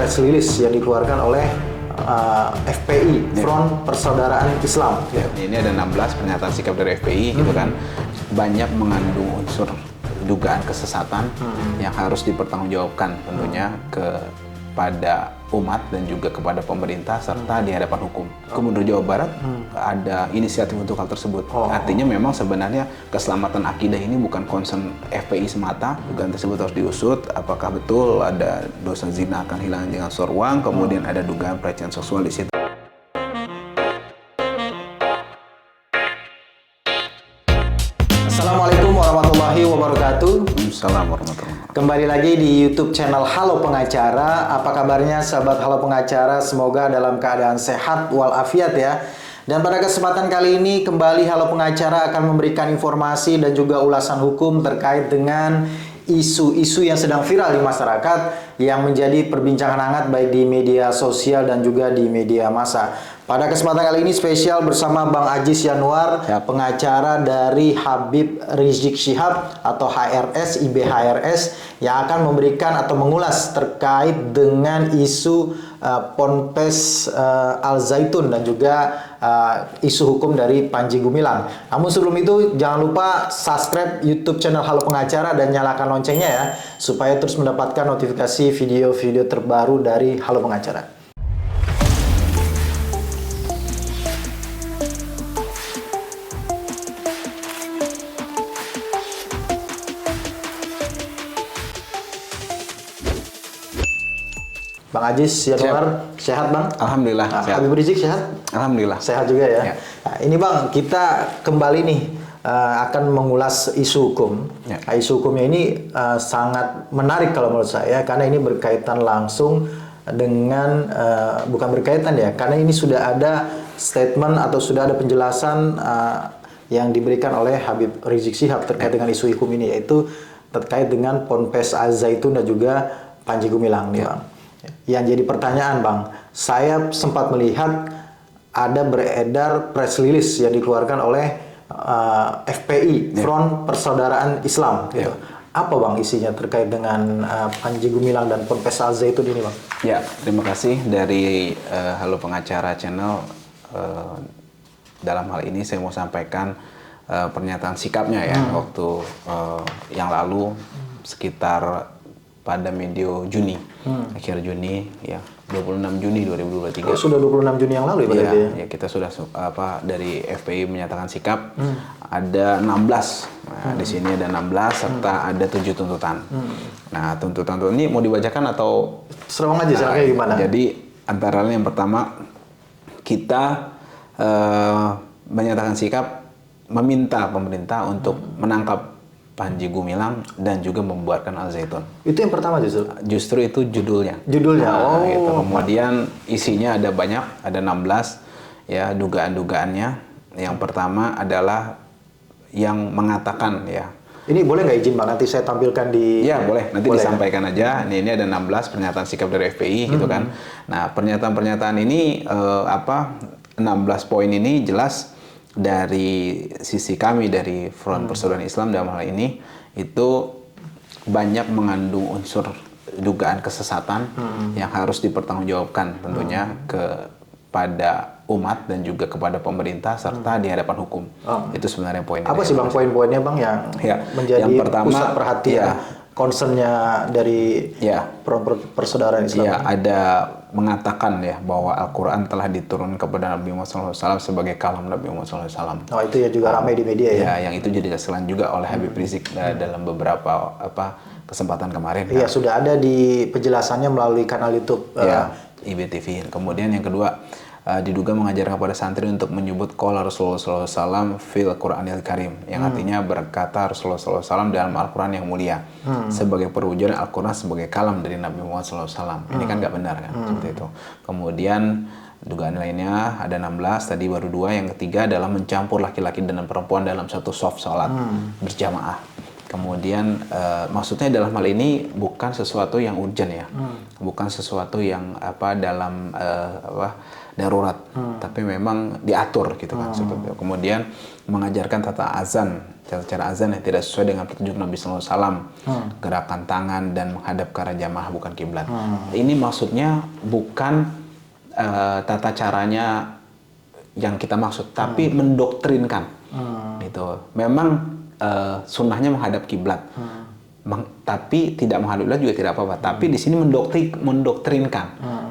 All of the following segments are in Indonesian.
press release yang dikeluarkan oleh FPI, Front Persaudaraan Islam. Ya, ini ada 16 pernyataan sikap dari FPI gitu kan, banyak mengandung unsur dugaan kesesatan yang harus dipertanggungjawabkan tentunya kepada umat dan juga kepada pemerintah serta di hadapan hukum. Gubernur Jawa Barat ada inisiatif untuk hal tersebut. Artinya memang sebenarnya keselamatan akidah ini bukan concern FPI semata. Dugaan tersebut harus diusut. Apakah betul ada dosa zina akan hilang dengan setor uang, kemudian ada dugaan pelecehan seksual di situ. Assalamualaikum warahmatullahi wabarakatuh. Assalamualaikum warahmatullahi wabarakatuh. Kembali lagi di YouTube channel Halo Pengacara. Apa kabarnya sahabat Halo Pengacara? Semoga dalam keadaan sehat walafiat ya. Dan pada kesempatan kali ini kembali Halo Pengacara akan memberikan informasi dan juga ulasan hukum terkait dengan isu-isu yang sedang viral di masyarakat yang menjadi perbincangan hangat baik di media sosial dan juga di media massa. Pada kesempatan kali ini spesial bersama Bang Ajis Yanuar, pengacara dari Habib Rizik Syihab atau HRS, IBHRS, yang akan memberikan atau mengulas terkait dengan isu Ponpes Al Zaitun dan juga isu hukum dari Panji Gumilang. Namun sebelum itu jangan lupa subscribe YouTube channel Halo Pengacara dan nyalakan loncengnya ya, supaya terus mendapatkan notifikasi video-video terbaru dari Halo Pengacara. Bang Ajis Yanuar, sehat Bang? Alhamdulillah. Sehat. Habib Rizik sehat? Alhamdulillah. Sehat juga ya. Nah, ini Bang, kita kembali nih akan mengulas isu hukum. Nah, isu hukumnya ini sangat menarik kalau menurut saya, karena ini berkaitan langsung dengan, bukan berkaitan ya, karena ini sudah ada statement atau sudah ada penjelasan yang diberikan oleh Habib Rizik Syihab terkait dengan isu hukum ini, yaitu terkait dengan Ponpes Al Zaitun dan juga Panji Gumilang nih Bang. Yang jadi pertanyaan Bang, saya sempat melihat ada beredar press release yang dikeluarkan oleh FPI, Front Persaudaraan Islam gitu. Apa Bang isinya terkait dengan Panji Gumilang dan Ponpes Al Zaitun ini Bang? Ya, terima kasih dari Halo Pengacara Channel. Dalam hal ini saya mau sampaikan pernyataan sikapnya ya, waktu yang lalu sekitar pada medio Juni, akhir Juni, ya 26 Juni 2023. Oh, sudah 26 Juni yang lalu ya? Ya, kita sudah dari FPI menyatakan sikap, ada 16. Nah, di sini ada 16 serta ada 7 tuntutan. Nah, tuntutan ini mau dibacakan atau serang aja, caranya gimana? Jadi antara lain yang pertama, kita menyatakan sikap meminta pemerintah untuk menangkap Panji Gumilang dan juga membuarkan Al Zaitun. Itu yang pertama justru? Justru itu judulnya. Judulnya, gitu. Kemudian isinya ada banyak, ada 16 ya dugaan-dugaannya. Yang pertama adalah yang mengatakan ya. Ini boleh nggak izin Bang, nanti saya tampilkan di... Ya boleh, nanti boleh, disampaikan aja. Ini ada 16 pernyataan sikap dari FPI gitu kan. Nah, pernyataan-pernyataan ini 16 poin ini jelas dari sisi kami dari Front Persaudaraan Islam dalam hal ini itu banyak mengandung unsur dugaan kesesatan yang harus dipertanggungjawabkan tentunya kepada umat dan juga kepada pemerintah serta di hadapan hukum. Itu sebenarnya poinnya. Apa sih Bang poin-poinnya Bang yang menjadi yang pertama, pusat perhatian concernnya dari Persaudaraan Islam? Ya, ada mengatakan ya bahwa Al-Quran telah diturunkan kepada Nabi Muhammad SAW sebagai kalam Nabi Muhammad SAW. Oh, itu ya juga ramai di media ya? Ya, yang itu jadi dijelaskan juga oleh Habib Rizik dalam beberapa kesempatan kemarin. Iya, sudah ada di penjelasannya melalui kanal YouTube IBTV. Kemudian yang kedua, diduga mengajarkan kepada santri untuk menyebut qala Rasulullah SAW fil Qur'anil Karim, yang artinya berkata Rasulullah SAW dalam Al-Quran yang mulia, sebagai perwujudan Al-Quran sebagai kalam dari Nabi Muhammad SAW. Ini kan nggak benar kan, seperti itu. Kemudian dugaan lainnya ada 16, tadi baru 2. Yang ketiga adalah mencampur laki-laki dan perempuan dalam satu shaf sholat berjamaah. Kemudian maksudnya dalam hal ini bukan sesuatu yang urgent ya, bukan sesuatu yang dalam darurat, tapi memang diatur gitu kan seperti itu. Kemudian mengajarkan tata azan cara azan yang tidak sesuai dengan petunjuk Nabi Sallallahu Alaihi Wasallam, gerakan tangan dan menghadap ke arah jamaah bukan kiblat. Ini maksudnya bukan tata caranya yang kita maksud, tapi mendoktrinkan. Gitu. Memang sunnahnya menghadap kiblat, tapi tidak menghadap kiblat juga tidak apa-apa. Tapi di sini mendoktrinkan,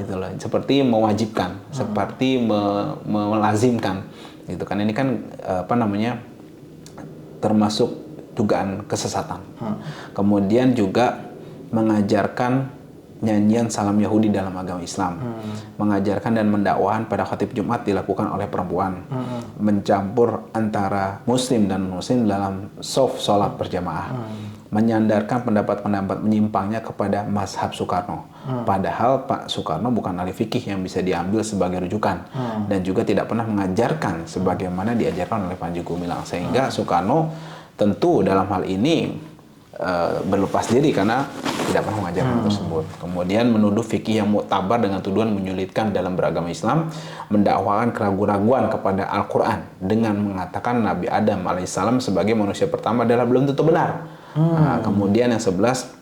gitu loh. Seperti mewajibkan, seperti melazimkan, gitu kan. Ini kan termasuk dugaan kesesatan. Kemudian juga mengajarkan nyanyian salam Yahudi dalam agama Islam, mengajarkan dan mendakwahkan pada khatib Jumat dilakukan oleh perempuan, mencampur antara Muslim dan Muslim dalam shaf sholat berjamaah, menyandarkan pendapat-pendapat menyimpangnya kepada mazhab Soekarno. Padahal Pak Soekarno bukan ahli fikih yang bisa diambil sebagai rujukan, dan juga tidak pernah mengajarkan sebagaimana diajarkan oleh Panji Gumilang, sehingga Soekarno tentu dalam hal ini berlepas diri karena tidak pernah mengajarkan tersebut. Kemudian menuduh fikih yang muktabar dengan tuduhan menyulitkan dalam beragama Islam, mendakwakan keraguan-raguan kepada Al-Quran dengan mengatakan Nabi Adam alaihissalam sebagai manusia pertama adalah belum tentu benar. Nah, kemudian yang 11,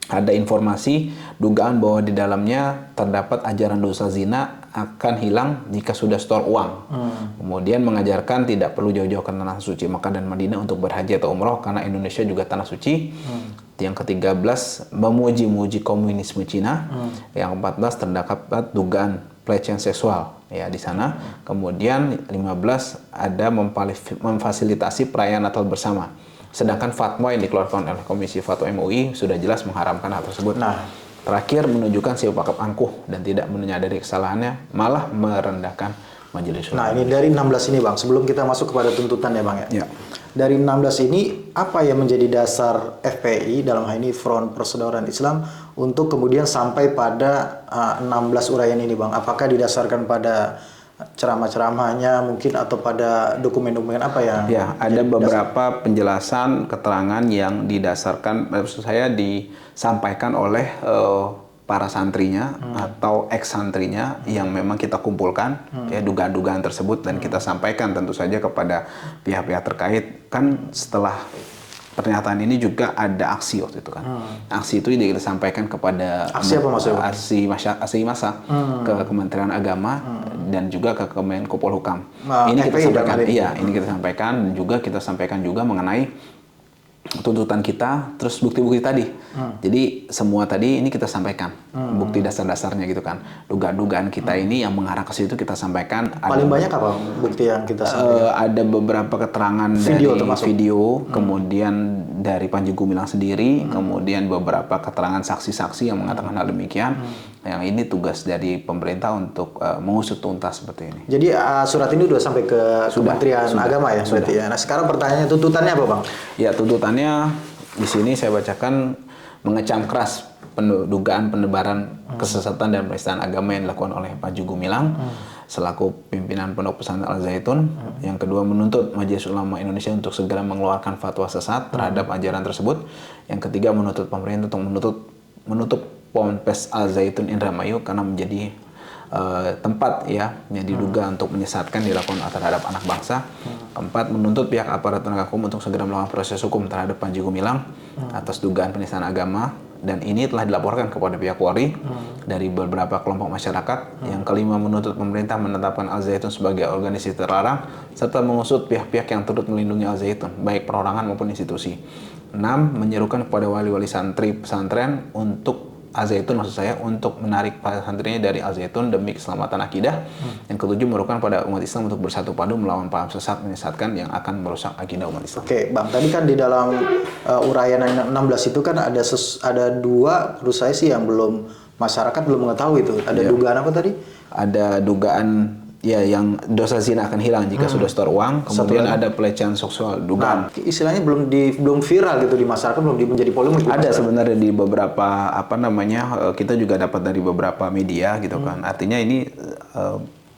ada informasi dugaan bahwa di dalamnya terdapat ajaran dosa zina akan hilang jika sudah setor uang. Kemudian mengajarkan tidak perlu jauh-jauh ke tanah suci Makkah dan Madinah untuk berhaji atau umroh karena Indonesia juga tanah suci. Yang ke-13, memuji-muji komunisme Cina. Yang ke-14, terdapat dugaan pelecehan seksual ya di sana. Kemudian 15, ada memfasilitasi perayaan Natal bersama. Sedangkan fatwa yang dikeluarkan oleh Komisi Fatwa MUI sudah jelas mengharamkan hal tersebut. Terakhir, menunjukkan sikap angkuh dan tidak menyadari kesalahannya, malah merendahkan majelis ulama. Nah, ini dari 16 ini, Bang. Sebelum kita masuk kepada tuntutan ya, Bang ya. Dari 16 ini, apa yang menjadi dasar FPI dalam hal ini Front Persaudaraan Islam untuk kemudian sampai pada 16 uraian ini, Bang? Apakah didasarkan pada ceramah-ceramahnya mungkin atau pada dokumen-dokumen apa ya? Ya, ada beberapa penjelasan, keterangan yang didasarkan, maksud saya disampaikan oleh para santrinya atau ex-santrinya yang memang kita kumpulkan ya dugaan-dugaan tersebut dan kita sampaikan tentu saja kepada pihak-pihak terkait. Kan setelah pernyataan ini juga ada aksi waktu itu kan. Aksi itu kita sampaikan kepada aksi apa maksudnya? Aksi massa ke Kementerian Agama dan juga ke Kemenko Polhukam. Ini kita sampaikan. Iya, ini kita sampaikan dan juga kita sampaikan juga mengenai tuntutan kita, terus bukti-bukti tadi. Jadi semua tadi ini kita sampaikan bukti dasar-dasarnya gitu kan. Dugaan-dugaan kita ini yang mengarah ke situ kita sampaikan. Paling banyak apa bukti yang kita sampaikan? Ada beberapa keterangan video, dari video, kemudian dari Panji Gumilang sendiri, kemudian beberapa keterangan saksi-saksi yang mengatakan hal demikian. Yang ini tugas dari pemerintah untuk mengusut tuntas seperti ini. Jadi surat ini sudah sampai ke Kementerian Agama ya? Sudah. Ya. Nah sekarang pertanyaannya, tuntutannya apa, Bang? Ya, tuntutannya di sini saya bacakan mengecam keras dugaan penebaran kesesatan dan penistaan agama yang dilakukan oleh Panji Gumilang selaku pimpinan Pondok Pesantren Al Zaitun. Yang kedua, menuntut Majelis Ulama Indonesia untuk segera mengeluarkan fatwa sesat terhadap ajaran tersebut. Yang ketiga, menuntut pemerintah untuk menutup Ponpes Al Zaitun Indramayu karena menjadi tempat ya yang diduga untuk menyesatkan dilakukan terhadap anak bangsa. Keempat, menuntut pihak aparat penegak hukum untuk segera melakukan proses hukum terhadap Panji Gumilang atas dugaan penistaan agama, dan ini telah dilaporkan kepada pihak Polri dari beberapa kelompok masyarakat. Yang kelima, menuntut pemerintah menetapkan Al Zaitun sebagai organisasi terlarang serta mengusut pihak-pihak yang turut melindungi Al Zaitun baik perorangan maupun institusi. 6, menyerukan kepada wali-wali santri pesantren untuk Al Zaitun, maksud saya, untuk menarik para santrinya dari Al Zaitun demi keselamatan akidah. Yang ketujuh, merupakan pada umat Islam untuk bersatu padu melawan paham sesat menyesatkan yang akan merusak akidah umat Islam. Oke, Bang, tadi kan di dalam uraian 16 itu kan ada dua, menurut saya sih yang belum, masyarakat belum mengetahui itu. Ada dugaan apa tadi? Ada dugaan ya yang dosa zina akan hilang jika sudah setor uang. Kemudian ada pelecehan seksual dugaan. Nah, istilahnya belum viral gitu di masyarakat, belum menjadi polemik. Ada sebenarnya di beberapa kita juga dapat dari beberapa media gitu kan. Artinya ini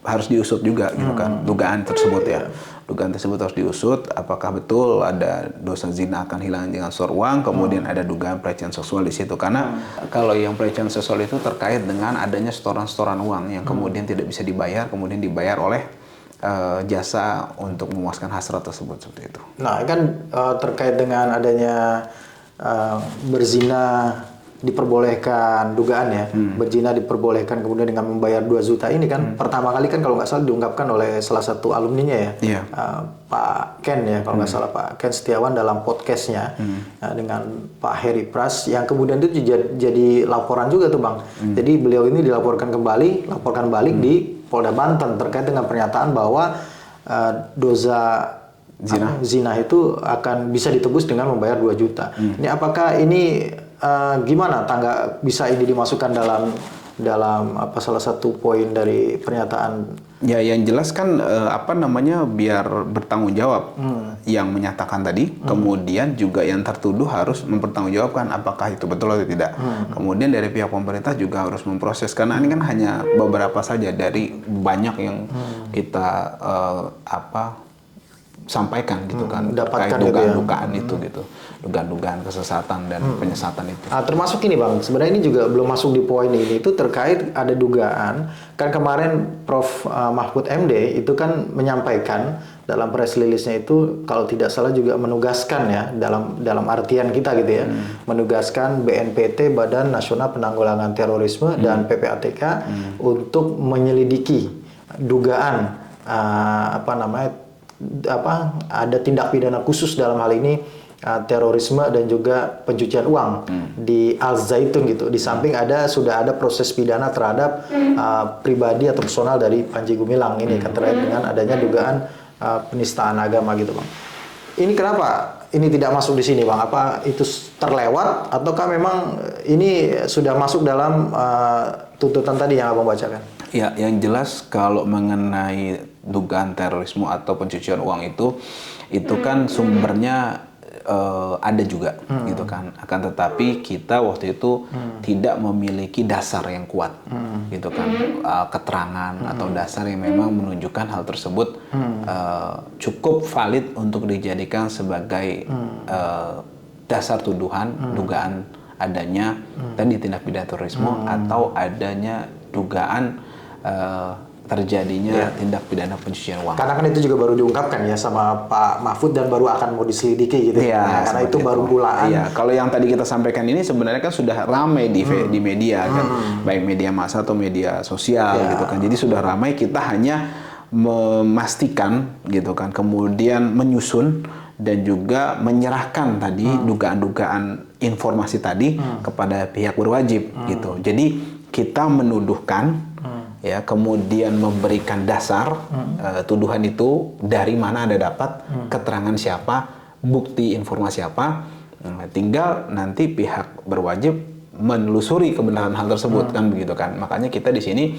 harus diusut juga gitu kan, dugaan tersebut ya. Dugaan tersebut harus diusut, apakah betul ada dosa zina akan hilang dengan setor uang, kemudian ada dugaan pelecehan seksual di situ. Karena kalau yang pelecehan seksual itu terkait dengan adanya setoran-setoran uang yang kemudian tidak bisa dibayar, kemudian dibayar oleh jasa untuk memuaskan hasrat tersebut seperti itu. Nah, kan terkait dengan adanya berzina diperbolehkan, dugaan ya, berzina diperbolehkan kemudian dengan membayar 2 juta ini kan pertama kali kan kalau nggak salah diungkapkan oleh salah satu alumninya ya, Iya. Pak Ken ya, kalau nggak salah Pak Ken Setiawan dalam podcastnya dengan Pak Heri Pras yang kemudian itu jadi laporan juga tuh Bang. Jadi beliau ini laporkan balik di Polda Banten terkait dengan pernyataan bahwa dosa zina itu akan bisa ditebus dengan membayar 2 juta. Ini apakah ini gimana bisa ini dimasukkan dalam salah satu poin dari pernyataan? Ya, yang jelas kan biar bertanggung jawab yang menyatakan tadi, kemudian juga yang tertuduh harus mempertanggungjawabkan apakah itu betul atau tidak. Kemudian dari pihak pemerintah juga harus memproses, karena ini kan hanya beberapa saja dari banyak yang kita sampaikan gitu kan, terkait dugaan-dugaan itu gitu, dugaan-dugaan kesesatan dan penyesatan itu. Termasuk ini Bang, sebenarnya ini juga belum masuk di poin ini, itu terkait ada dugaan kan kemarin Prof Mahfud MD itu kan menyampaikan dalam press release-nya itu kalau tidak salah juga menugaskan ya dalam artian kita gitu ya, menugaskan BNPT Badan Nasional Penanggulangan Terorisme dan PPATK untuk menyelidiki dugaan ada tindak pidana khusus dalam hal ini terorisme dan juga pencucian uang di Al Zaitun gitu. Di samping sudah ada proses pidana terhadap pribadi atau personal dari Panji Gumilang ini terkait dengan adanya dugaan penistaan agama gitu Bang. Ini kenapa ini tidak masuk di sini Bang? Apa itu terlewat ataukah memang ini sudah masuk dalam tuntutan tadi yang Abang bacakan? Ya, yang jelas kalau mengenai dugaan terorisme atau pencucian uang itu kan sumbernya ada juga gitu kan. Akan tetapi kita waktu itu tidak memiliki dasar yang kuat gitu kan, keterangan atau dasar yang memang menunjukkan hal tersebut cukup valid untuk dijadikan sebagai dasar tuduhan dugaan adanya tadi tindak pidana terorisme atau adanya dugaan terjadinya tindak pidana pencucian uang. Karena kan itu juga baru diungkapkan ya sama Pak Mahfud dan baru akan mau diselidiki gitu. Ya, karena itu baru bulaan. Iya, kalau yang tadi kita sampaikan ini sebenarnya kan sudah ramai di media kan, baik media massa atau media sosial gitu kan. Jadi sudah ramai, kita hanya memastikan gitu kan, kemudian menyusun dan juga menyerahkan tadi dugaan-dugaan informasi tadi kepada pihak berwajib gitu. Jadi kita menuduhkan ya, kemudian memberikan dasar tuduhan itu dari mana Anda dapat, keterangan siapa, bukti informasi apa, tinggal nanti pihak berwajib menelusuri kebenaran hal tersebut kan begitu kan. Makanya kita di sini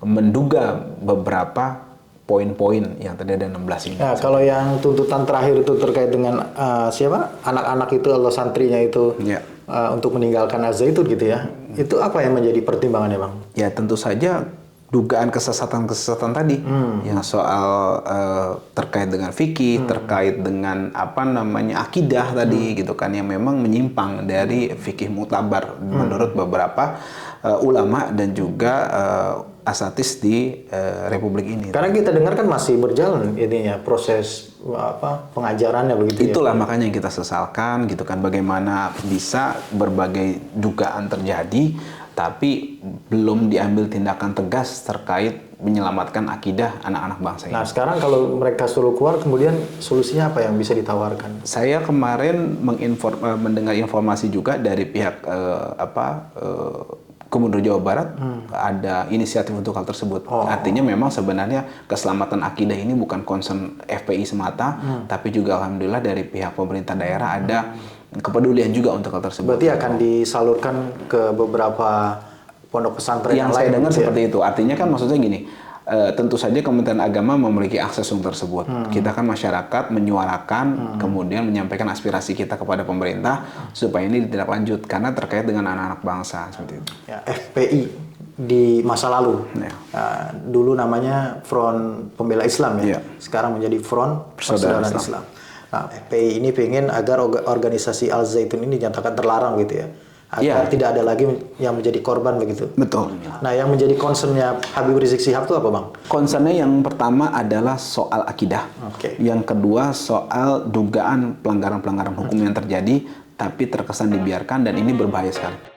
menduga beberapa poin-poin yang tadi ada 16 ini. Nah, kalau yang tuntutan terakhir itu terkait dengan anak-anak itu atau santrinya itu untuk meninggalkan Al Zaitun gitu ya. Itu apa yang menjadi pertimbangannya Bang? Ya tentu saja dugaan kesesatan-kesesatan tadi yang soal terkait dengan fikih, terkait dengan akidah tadi gitu kan, yang memang menyimpang dari fikih muktabar menurut beberapa ulama dan juga asatis di Republik ini. Karena kita dengar kan masih berjalan ininya proses pengajarannya begitu. Itulah makanya yang kita sesalkan gitu kan, bagaimana bisa berbagai dugaan terjadi tapi belum diambil tindakan tegas terkait menyelamatkan akidah anak-anak bangsa ini. Nah, sekarang kalau mereka suruh keluar, kemudian solusinya apa yang bisa ditawarkan? Saya kemarin mendengar informasi juga dari pihak Gubernur Jawa Barat ada inisiatif untuk hal tersebut. Artinya memang sebenarnya keselamatan akidah ini bukan concern FPI semata, tapi juga alhamdulillah dari pihak pemerintah daerah ada kepedulian juga untuk hal tersebut. Berarti akan disalurkan ke beberapa pondok pesantren yang saya dengar seperti itu. Artinya kan maksudnya gini, tentu saja Kementerian Agama memiliki akses untuk tersebut. Kita kan masyarakat menyuarakan, kemudian menyampaikan aspirasi kita kepada pemerintah supaya ini ditindaklanjut karena terkait dengan anak-anak bangsa seperti itu. Ya, FPI di masa lalu, dulu namanya Front Pembela Islam ya, sekarang menjadi Front Persaudaraan Islam. Nah, FPI ini pengen agar organisasi Al Zaitun ini dinyatakan terlarang gitu ya. agar tidak ada lagi yang menjadi korban begitu. Betul. Nah, yang menjadi concernnya Habib Rizik Syihab itu apa, Bang? Concernnya yang pertama adalah soal akidah. Oke. Yang kedua soal dugaan pelanggaran-pelanggaran hukum yang terjadi, tapi terkesan dibiarkan dan ini berbahaya sekali.